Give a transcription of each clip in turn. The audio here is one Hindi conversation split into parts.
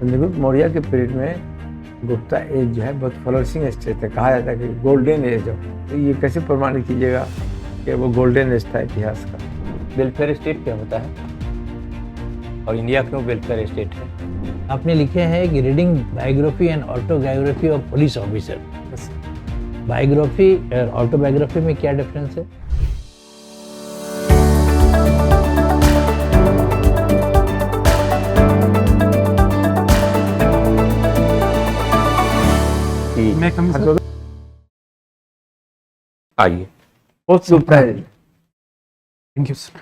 चंद्रगुप्त मौर्य के पीरियड में गुप्ता एज जो है बहुत फ्लरिशिंग स्टेज था, कहा जाता है कि गोल्डन एज हो। तो ये कैसे प्रमाणित कीजिएगा कि वो गोल्डन एज था इतिहास का? वेलफेयर स्टेट क्या होता है और इंडिया क्यों वेलफेयर स्टेट है? आपने लिखे हैं कि reading biography and autobiography of police officer. Biography और ऑटोबायोग्राफी में क्या डिफरेंस है? मैं कम से आइए। बहुत सुविधा है। Thank you sir.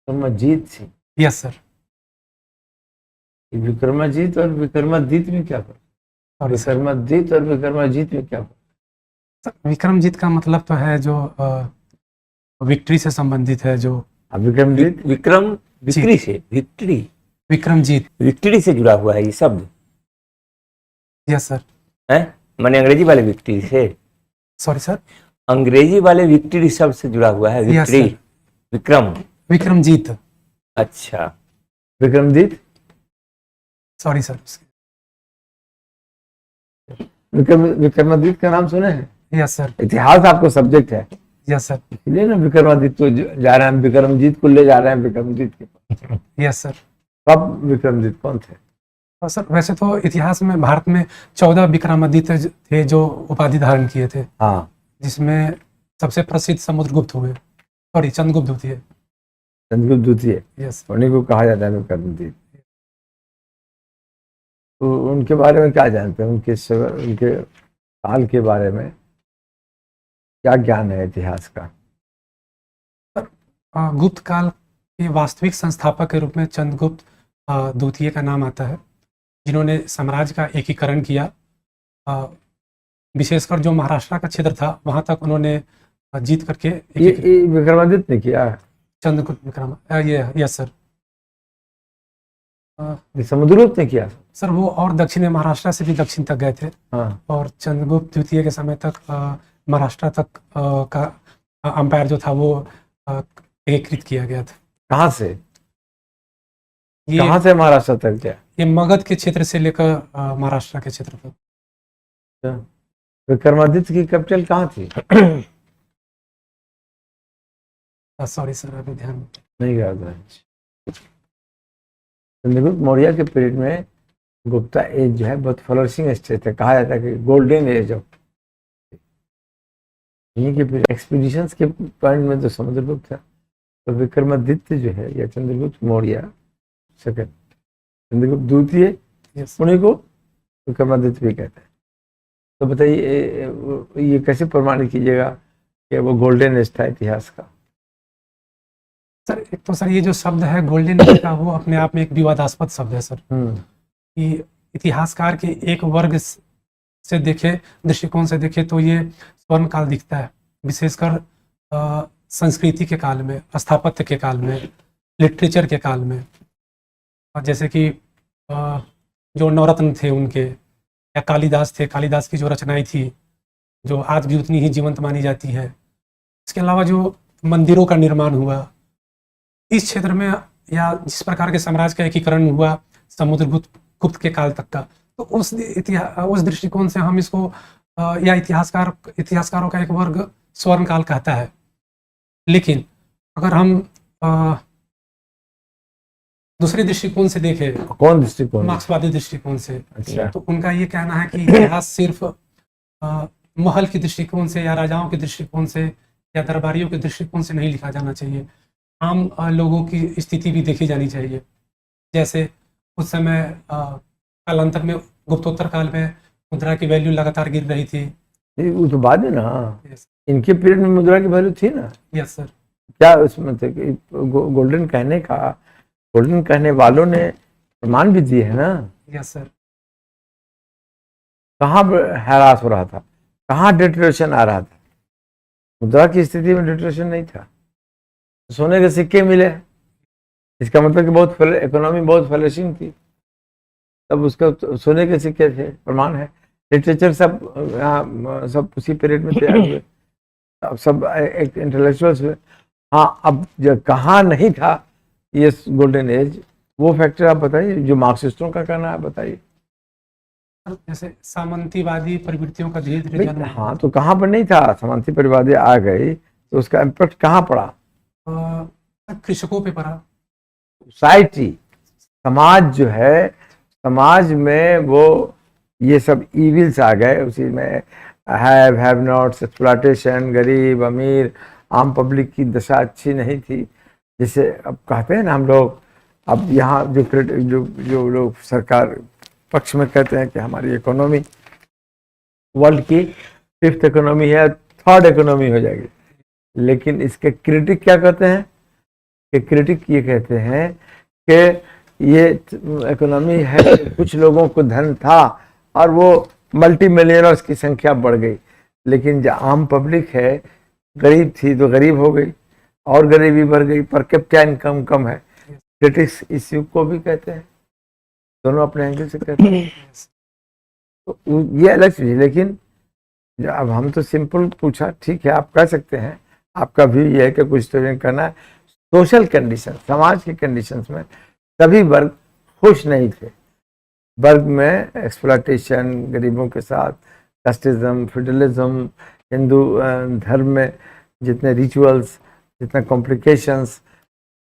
Vikramajeet Singh, yes sir. Vikramajeet और विक्रमादित में क्या फर्क? Sorry sir. विक्रमादित और विक्रमाजीत में क्या फर्क? विक्रमजीत का मतलब तो है जो विक्ट्री से संबंधित है, जो विक्रमजीत विक्रम विक्ट्री से, विक्ट्री विक्रमजीत। विक्ट्री से जुड़ा हुआ है ये शब्द यस सर। है, माने अंग्रेजी वाले विक्ट्री से, सॉरी सर। अंग्रेजी वाले विक्ट्री शब्द से जुड़ा हुआ है Yes, victory. sir. Vikram, Vikramjit. अच्छा, विक्रमजीत, सॉरी सर। विक्रमादित्य का नाम सुने हैं? Yes sir. इतिहास आपको सब्जेक्ट है, यस सर। इसलिए ना विक्रमादित्य को जा रहे हैं, विक्रमजीत को ले जा रहे हैं विक्रमजीत के पास। Yes sir. कब विक्रमजीत कौन थे? और सर वैसे तो इतिहास में भारत में 14 विक्रमादित्य थे जो उपाधि धारण किए थे, हाँ, जिसमें सबसे प्रसिद्ध समुद्रगुप्त हुए, सॉरी चंद्रगुप्त द्वितीय। चंद्रगुप्त द्वितीय, यस। उन्हीं को कहा जाता है विक्रमजीत। तो उनके बारे में क्या जानते हैं? उनके काल के बारे में क्या ज्ञान है इतिहास का? गुप्त काल के वास्तविक संस्थापक के रूप में चंद्रगुप्त द्वितीय का नाम आता है, जिन्होंने साम्राज्य का एकीकरण किया। विशेषकर जो महाराष्ट्र का क्षेत्र था वहां तक उन्होंने जीत करके ये विक्रमादित्य ने किया? चंद्रगुप्त विक्रम, ये यस सर। ये समुद्रगुप्त ने किया? सर वो और दक्षिण महाराष्ट्र से भी दक्षिण तक गए थे। हाँ, और चंद्रगुप्त द्वितीय के समय तक महाराष्ट्र तक का अंपायर जो था वो एकीकृत किया गया था। कहाँ से? ये कहाँ से महाराष्ट्र तक गया? ये मगध के क्षेत्र से लेकर महाराष्ट्र के क्षेत्र तक। विक्रमादित्य की कैपिटल कहाँ थी? सॉरी सर, अभी ध्यान नहीं गया था। चंद्रगुप्त मौर्य के पीरियड में गुप्ता एज जो है बहुत फ्लरिशिंग स्टेज था, कहा जाता है कि गोल्डन एज हो। इन्हीं के एक्सपीडिशंस के पॉइंट में तो समुद्रगुप्त था, तो विक्रमादित्य जो है या चंद्रगुप्त मौर्य सेकंड, चंद्रगुप्त द्वितीय, यस। उन्हीं को विक्रमादित्य भी कहते हैं। तो बताइए ये कैसे प्रमाणित कीजिएगा कि वो गोल्डन एज था इतिहास का? सर एक तो सर ये जो शब्द है गोल्डन एज का, वो अपने आप में एक विवादास्पद शब्द है सर। कि इतिहासकार के एक वर्ग से देखे, दृष्टिकोण से देखे तो ये स्वर्ण काल दिखता है, विशेषकर संस्कृति के काल में, स्थापत्य के काल में, लिटरेचर के काल में। जैसे कि जो नवरत्न थे उनके, या कालिदास थे, कालिदास की जो रचनाएं थी जो आज भी उतनी ही जीवंत मानी जाती है। इसके अलावा जो मंदिरों का निर्माण हुआ इस क्षेत्र में, या जिस प्रकार के साम्राज्य का एकीकरण हुआ समुद्रगुप्त के काल तक का, तो उस दृष्टिकोण से हम इसको या इतिहासकारों का एक वर्ग स्वर्ण काल कहता है। लेकिन अगर हम दूसरे दृष्टिकोण से देखें, कौन दृष्टिकोण? मार्क्सवादी दृष्टिकोण से, अच्छा, तो उनका ये कहना है कि इतिहास सिर्फ महल के दृष्टिकोण से या राजाओं के दृष्टिकोण से या दरबारियों के दृष्टिकोण से नहीं लिखा जाना चाहिए, आम लोगों की स्थिति भी देखी जानी चाहिए। जैसे उस समय कालांतर में गुप्तोत्तर काल में मुद्रा की वैल्यू लगातार गिर रही थी। वो तो बाद में ना, यस। इनके पीरियड में मुद्रा की वैल्यू थी ना। Yes sir. क्या उसमें थे कि गोल्डन कहने का, गोल्डन कहने वालों ने प्रमाण भी दिए है ना। Yes sir. कहाँ हैरास हो रहा था, कहाँ डिटरेशन आ रहा था? मुद्रा की स्थिति में डिटरेशन नहीं था, सोने के सिक्के मिले, इसका मतलब कि बहुत इकोनॉमी बहुत फ्लरिशिंग थी, तब उसका सोने के सिक्के थे, प्रमाण है। लिटरेचर सब उसी पीरियड में तैयार हुए, अब सब एक इंटेलेक्चुअल्स हुए। हाँ, अब जब कहाँ नहीं था ये गोल्डन एज, वो फैक्टर आप बताइए जो मार्क्सिस्टों का कहना है, बताइए। जैसे सामंतीवादी प्रवृत्तियों का धीरे धीरे भाई, जन्म हाँ, तो कहाँ पर नहीं था, सामंती परिवादी आ गई तो उसका इम्पैक्ट कहाँ पड़ा? कृषकों पे पड़ा। सोसाइटी, समाज जो है, समाज में वो ये सब इविल्स आ गए, उसी में हैव नॉट्स, एक्सप्लॉयटेशन, गरीब अमीर, आम पब्लिक की दशा अच्छी नहीं थी। जैसे अब कहते हैं ना हम लोग, अब यहाँ जो लोग सरकार पक्ष में कहते हैं कि हमारी इकोनॉमी वर्ल्ड की 5th इकोनॉमी है, 3rd इकोनॉमी हो जाएगी, लेकिन इसके क्रिटिक क्या कहते हैं कि क्रिटिक ये कहते हैं कि ये इकोनॉमी है, कुछ लोगों को धन था और वो मल्टी मिलियनर्स की संख्या बढ़ गई, लेकिन जो आम पब्लिक है, गरीब थी तो गरीब हो गई और गरीबी बढ़ गई, पर कैपिटा इनकम कम है। क्रिटिक्स इस युग को भी कहते हैं, दोनों अपने एंगल से कहते हैं। तो ये अलग चीज है, लेकिन अब हम तो सिंपल पूछा, ठीक है आप कह सकते हैं, आपका व्यू ये है कि कुछ स्टूडेंट करना है। सोशल कंडीशन, समाज के कंडीशंस में सभी वर्ग खुश नहीं थे। वर्ग में एक्सप्लॉयटेशन, गरीबों के साथ कास्टिज्म, फ्यूडलिज्म, हिंदू धर्म में जितने रिचुअल्स, जितने कॉम्प्लिकेशंस,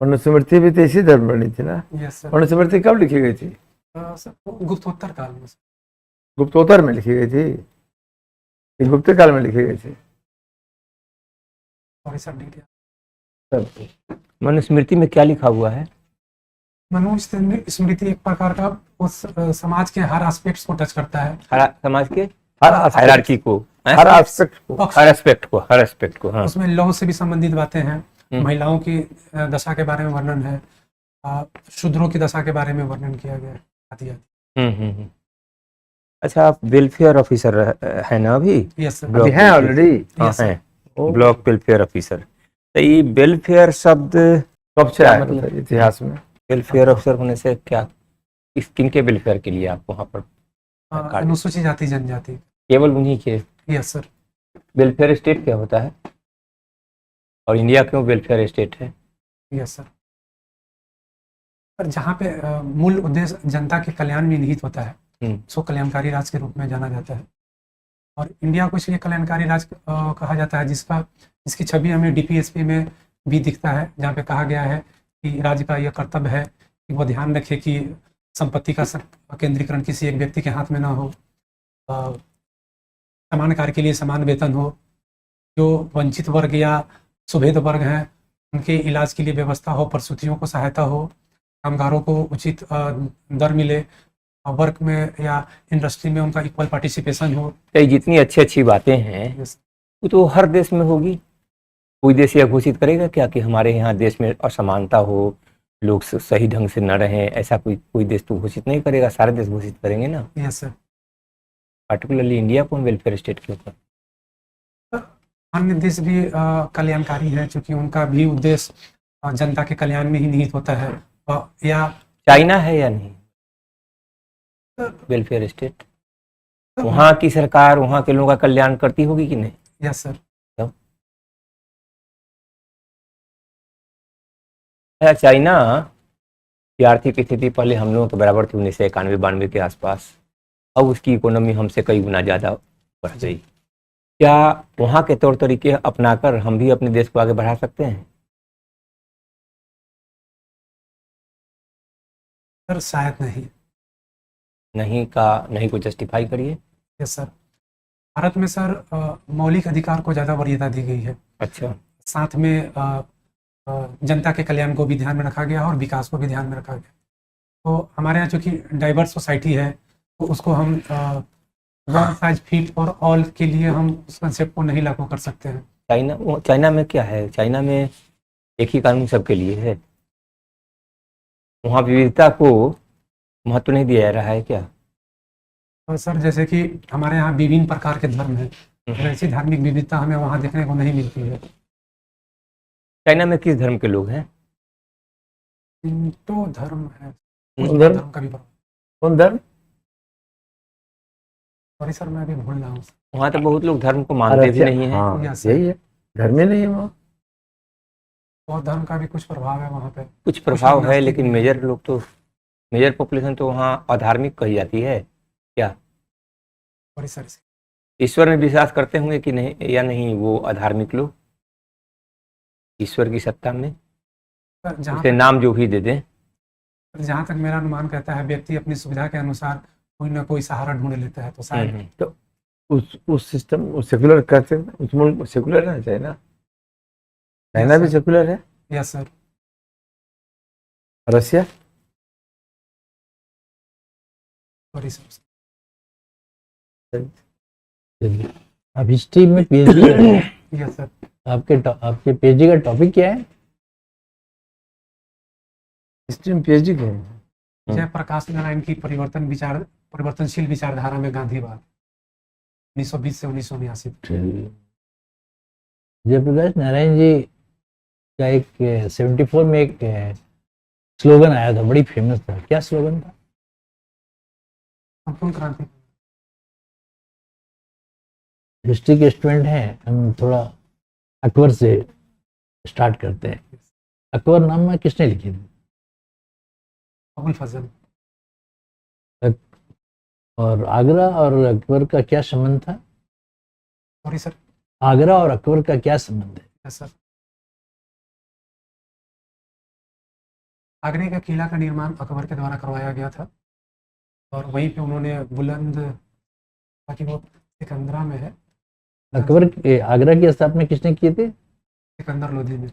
मनुस्मृति भी तो इसी धर्म बनी थी ना। Yes sir. मनुस्मृति कब लिखी गई थी? सर गुप्तोत्तर काल में। गुप्तोत्तर में लिखी गई थी कि गुप्त काल में लिखी गई थी? Sorry sir, detail. मनुस्मृति में क्या लिखा हुआ है? मनुस्मृति एक प्रकार का उस समाज के हर एस्पेक्ट्स को टच करता है। हर समाज के हर हायरार्की को, हर एस्पेक्ट को, हर एस्पेक्ट को, हाँ। उसमें लॉ से भी संबंधित बातें हैं, महिलाओं की दशा के बारे में वर्णन है, शूद्रों की दशा के बारे में वर्णन किया गया है, आदि आदि। अच्छा, आप वेलफेयर ऑफिसर है ना अभी? Yes sir. अभी हैं ऑलरेडी। हाँ Yes, है, ब्लॉक वेलफेयर ऑफिसर। तो ये वेलफेयर शब्द कब से क्या आया मतलब? बताइए इतिहास में? वेलफेयर ऑफिसर होने से क्या, किन के वेलफेयर के लिए आप वहाँ पर कार्य? अनुसूचित जाति जनजाति। केवल उन्हीं के? Yes sir. वेलफेयर स्टेट क्या होता है और इंडिया क्यों वेलफेयर स्टेट है? Yes sir. पर जहाँ पे मूल उद्देश्य जनता के कल्याण में निहित होता है, उसको कल्याणकारी राज्य के रूप में जाना जाता है। और इंडिया को इसलिए कल्याणकारी राज्य कहा जाता है जिसकी छवि हमें डीपीएसपी में भी दिखता है, जहाँ पे कहा गया है कि राज्य का यह कर्तव्य है कि वो ध्यान रखे कि संपत्ति का केंद्रीकरण किसी एक व्यक्ति के हाथ में ना हो, समान कार्य के लिए समान वेतन हो, जो वंचित वर्ग या सुभेद वर्ग हैं उनके इलाज के लिए व्यवस्था हो, प्रसूतियों को सहायता हो, कामगारों को उचित दर मिले, वर्क में या इंडस्ट्री में उनका इक्वल पार्टिसिपेशन हो। तो जितनी अच्छी अच्छी बातें हैं वो तो हर देश में होगी। कोई देश यह घोषित करेगा क्या कि हमारे यहाँ देश में असमानता हो, लोग सही ढंग से न रहें? ऐसा कोई देश तो घोषित नहीं करेगा, सारे देश घोषित करेंगे ना। Yes sir. पार्टिकुलरली इंडिया को वेलफेयर स्टेट के ऊपर अन्य देश भी कल्याणकारी है, क्योंकि उनका भी उद्देश्य जनता के कल्याण में ही निहित होता है। या चाइना है या नहीं वेलफेयर स्टेट? वहाँ की सरकार वहाँ के लोगों का कल्याण करती होगी कि नहीं? Yes sir. चाइना की आर्थिक स्थिति पहले हम लोगों के बराबर थी 1991-92 के आसपास, अब उसकी इकोनॉमी हमसे कई गुना ज़्यादा बढ़ गई। क्या वहाँ के तौर तरीके अपनाकर हम भी अपने देश को आगे बढ़ा सकते हैं? सर शायद नहीं। नहीं को जस्टिफाई करिए। Yes sir. भारत में सर मौलिक अधिकार को ज़्यादा वरीयता दी गई है। अच्छा। साथ में जनता के कल्याण को भी ध्यान में रखा गया और विकास को भी ध्यान में रखा गया। तो हमारे यहाँ चूँकि डाइवर्स सोसाइटी है, तो उसको हम one size fit for all के लिए हम उस कंसेप्ट को नहीं लागू कर सकते हैं। चाइना में क्या है? चाइना में एक ही कानून सबके लिए है, वहाँ विविधता को महत्व नहीं दिया जा रहा है क्या? तो सर जैसे कि हमारे यहाँ विभिन्न प्रकार के धर्म हैं, ऐसी धार्मिक विविधता हमें वहाँ देखने को नहीं मिलती है। चाइना में किस धर्म के लोग हैं? तो धर्म है। धर्म का भी कौन धर्म? सॉरी सर, मैं अभी भूल रहा हूँ। वहाँ तो बहुत लोग धर्म को मानते भी नहीं है। हाँ, यही है, धर्म ही नहीं है वहाँ। बौद्ध धर्म का भी कुछ प्रभाव है वहाँ पे। कुछ प्रभाव लोग है, नास्तिक लेकिन भी मेजर पॉपुलेशन तो वहाँ अधार्मिक कही जाती है। क्या बड़ी सारी ईश्वर में विश्वास करते होंगे कि नहीं, या नहीं वो अधार्मिक लोग ईश्वर की सत्ता में, सर, उसे नाम जो भी दे दें। जहाँ तक मेरा अनुमान कहता है, व्यक्ति अपनी सुविधा के अनुसार कोई ना कोई सहारा ढूंढ लेता है, तो शायद तो उस सिस्टम, उस सेकुलर कहते हैं, उस मुल्क सेकुलर रहना चाहिए ना, चाइना भी सर। सेकुलर है, yes sir. Russia. Sorry sir. चलिए, आप हिस्ट्री में पीएचडी कर रहे हैं। Yes sir. आपके पीएचडी का टॉपिक क्या है? हिस्ट्री में पीएचडी किए हैं। जयप्रकाश नारायण की परिवर्तनशील विचारधारा में गांधीवाद, 1920 से 1979। जयप्रकाश नारायण जी का एक 74 में एक स्लोगन आया था, बड़ी फेमस था। क्या स्लोगन था? संपूर्ण क्रांति। हिस्ट्री के स्टूडेंट हैं हम, थोड़ा अकबर से स्टार्ट करते हैं। अकबर नाम में किसने लिखी थी? अबुल फजल। और आगरा और अकबर का क्या संबंध था? Sorry sir. आगरा और अकबर का क्या संबंध है? Yes sir. आगरे का किला का निर्माण अकबर के द्वारा करवाया गया था, और वहीं पे उन्होंने बुलंद, ताकि वो सिकंदरा में है। अकबर आगरा की स्थापना किसने की थी? सिकंदर लोधी ने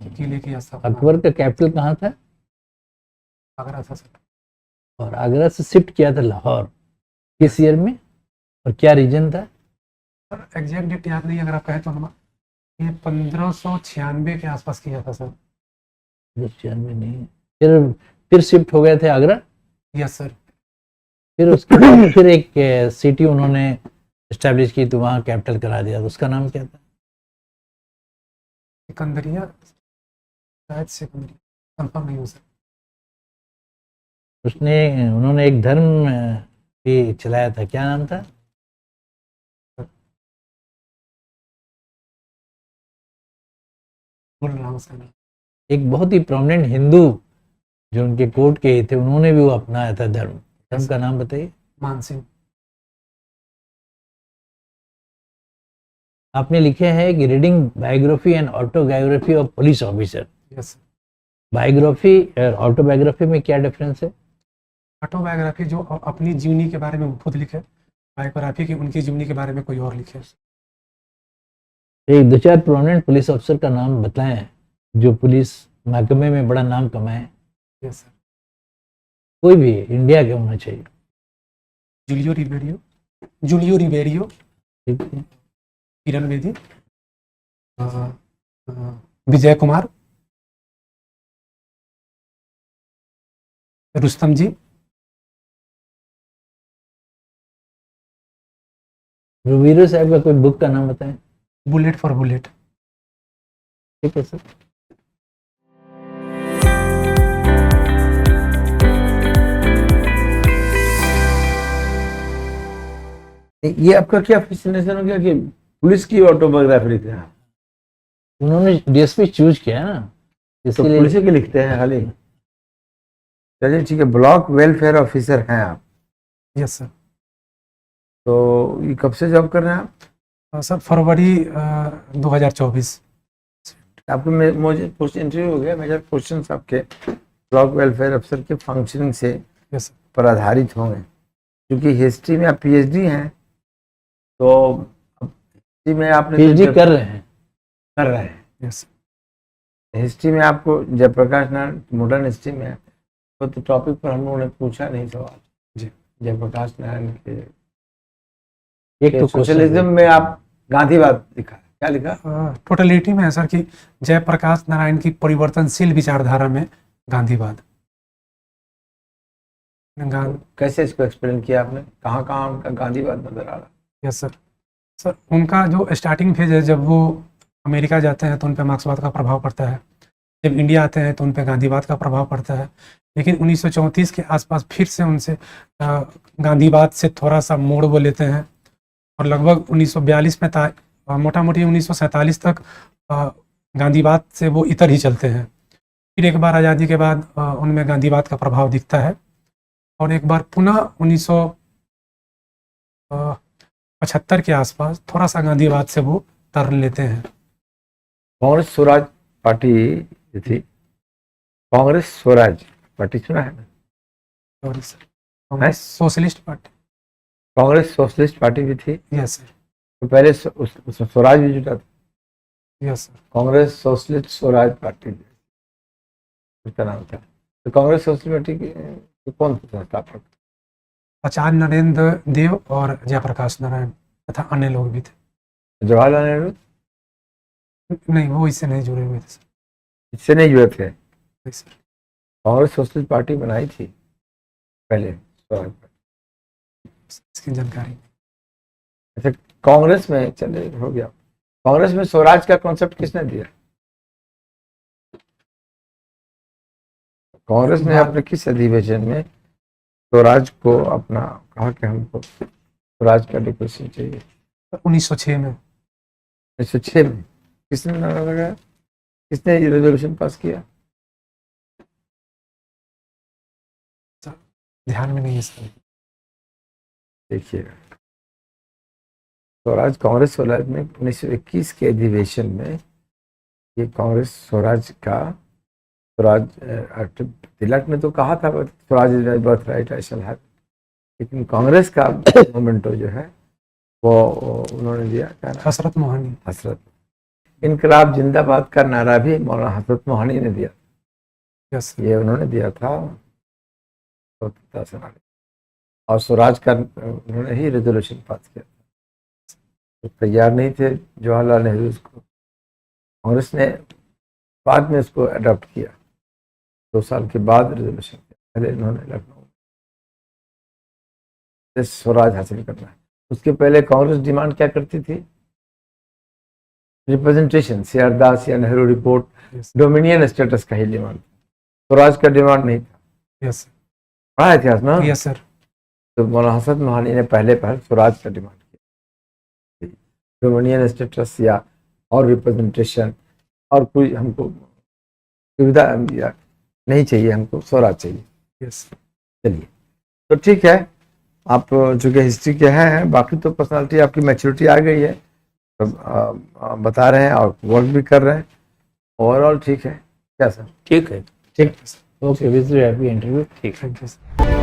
किले की स्थापना। अकबर का कैपिटल कहाँ था? आगरा था सर। और आगरा से शिफ्ट किया था लाहौर, किस ईयर में और क्या रीजन था? सर एग्जैक्ट डेट याद नहीं, अगर आप कहें तो हम ये 1596 के आसपास किया था सर। 96 नहीं, फिर शिफ्ट हो गए थे आगरा। Yes sir. फिर उसके बाद फिर एक सिटी उन्होंने एस्टेब्लिश की, तो वहाँ कैपिटल करा दिया, तो उसका नाम क्या था? सिकंदरिया, शायद सिकंदरिया, कंफर्म नहीं हो सर। उन्होंने एक धर्म भी चलाया था, क्या नाम था? बोल रहा हूँ सर। एक बहुत ही प्रोमिनेंट हिंदू जो उनके कोर्ट के थे, उन्होंने भी वो अपनाया था धर्म का नाम बताइए। मान सिंह। आपने लिखे हैं कि reading biography and autobiography of police officer. Yes sir. Biography और ऑटोबायोग्राफी में क्या डिफरेंस है? ऑटोबायोग्राफी जो अपनी जीवनी के बारे में वो खुद लिखे, बायोग्राफी की उनकी जीवनी के बारे में कोई और लिखे। एक दो चार प्रोमिनेंट पुलिस ऑफिसर का नाम बताएं जो पुलिस महकमे में बड़ा नाम कमाए। Yes sir. कोई भी इंडिया के होना चाहिए। जूलियो रिबेरियो, ठीक है। किरण बेदी, विजय कुमार, रुस्तम जी, रवीरो साहब का कोई बुक का नाम बताएं। Bullet for bullet. ठीक है सर। ये आपका क्या फैसिनेशन हो गया कि पुलिस की ऑटोबायोग्राफी लिख रहे हैं? उन्होंने डीएसपी चूज किया ना, तो इसलिए पुलिस के लिखते हैं खाली? चलिए ठीक है, ब्लॉक वेलफेयर ऑफिसर हैं आप। Yes sir. तो ये कब से जॉब कर रहे हैं आप? सर फरवरी 2024। आपको मुझे पोस्ट इंटरव्यू हो गया, मेजर क्वेश्चंस आपके ब्लॉक वेलफेयर अफसर के फंक्शनिंग से यस सर। पर आधारित होंगे, क्योंकि हिस्ट्री में आप पीएचडी हैं, तो हिस्ट्री में आपने पीएचडी कर रहे हैं। यस। हिस्ट्री में आपको जयप्रकाश नारायण मॉडर्न हिस्ट्री में तो टॉपिक पर हम लोगों ने पूछा नहीं सवाल जी। जयप्रकाश नारायण के एक तो सोशलिज्म में आप गांधीवाद लिखा है, क्या लिखा? टोटलिटी में है सर कि जयप्रकाश नारायण की परिवर्तनशील विचारधारा में गांधीवाद। कैसे इसको एक्सप्लेन किया आपने? कहाँ कहाँ उनका गांधीवाद नजर आ रहा? Yes sir. सर उनका जो स्टार्टिंग फेज है, जब वो अमेरिका जाते हैं तो उन पर मार्क्सवाद का प्रभाव पड़ता है, जब इंडिया आते हैं तो उन पर गांधीवाद का प्रभाव पड़ता है, लेकिन 1934 के आसपास फिर से उनसे गांधीवाद से थोड़ा सा मोड़ वो लेते हैं, और लगभग 1942 में मोटा मोटी 1947 तक गांधीवाद से वो इतर ही चलते हैं। फिर एक बार आज़ादी के बाद उनमें गांधीवाद का प्रभाव दिखता है और एक बार पुनः 1975 के आसपास थोड़ा सा गांधीवाद से वो तर लेते हैं। कांग्रेस स्वराज पार्टी जो थी, कांग्रेस स्वराज पार्टी सुना है ना? और Congress socialist party. Congress socialist party भी थी, यस सर। तो पहले उसमें स्वराज भी जुटा था। Yes sir. Congress socialist Swaraj party उसका नाम था। तो कांग्रेस सोशलिस्ट पार्टी के कौन थे संस्थापक? आचार्य नरेंद्र देव और जयप्रकाश नारायण तथा अन्य लोग भी थे। जवाहरलाल नेहरू नहीं, वो इससे नहीं जुड़े हुए थे सर। इससे नहीं जुड़े थे। नहीं सर। कांग्रेस सोशलिस्ट पार्टी बनाई थी पहले स्वराज पार्टी। इसकी जानकारी। अच्छा, कांग्रेस में चले हो गया। कांग्रेस में स्वराज का कॉन्सेप्ट किसने दिया? कांग्रेस ने अपने किस अधिवेशन में स्वराज को अपना कहा कि हमको स्वराज का डिक्लेरेशन चाहिए? 1906 में। 1906 में किसने नारा लगाया? किसने ये रेजोल्यूशन पास किया? ध्यान में नहीं है सर। देखिएगा, स्वराज कांग्रेस स्वराज में 1921 के अधिवेशन में ये कांग्रेस स्वराज का स्वराज तिलक ने तो कहा था Swaraj is my birth right I shall have, लेकिन कांग्रेस का मूवमेंट जो है वो उन्होंने दिया क्या नाम? हसरत मोहनी। हसरत। इनकलाब जिंदाबाद का नारा भी मौलाना हसरत मोहानी ने दिया। यस। ये उन्होंने दिया था स्वतंत्रता सेनानी, और स्वराज का उन्होंने ही रेजोल्यूशन पास किया था। तो तैयार नहीं थे जवाहरलाल नेहरू उसको, कांग्रेस ने बाद में उसको अडॉप्ट किया। 2 साल के बाद रेजोल्यूशन किया। पहले इन्होंने लखनऊ में स्वराज हासिल करना है। उसके पहले कांग्रेस डिमांड क्या करती थी? रिप्रेजेंटेशन, सियारदास या Nehru report, yes. Dominion status का ही डिमांड था। स्वराज का डिमांड नहीं था। यस। पढ़ा इतिहास में? Yes sir. तो मौलाना हसरत मोहानी ने पहले स्वराज का डिमांड किया, डोमिनियन स्टेटस या और रिप्रेजेंटेशन और कोई हमको सुविधा या नहीं चाहिए, हमको स्वराज चाहिए। यस। चलिए, तो ठीक है, आप चूँकि हिस्ट्री के हैं, बाकी तो पर्सनालिटी आपकी मैच्योरिटी आ गई है, तो बता रहे हैं और वर्क भी कर रहे हैं। ओवरऑल ठीक है क्या सर? ठीक है। ठीक। Okay, with you, happy interview. ठीक है। Thank you sir.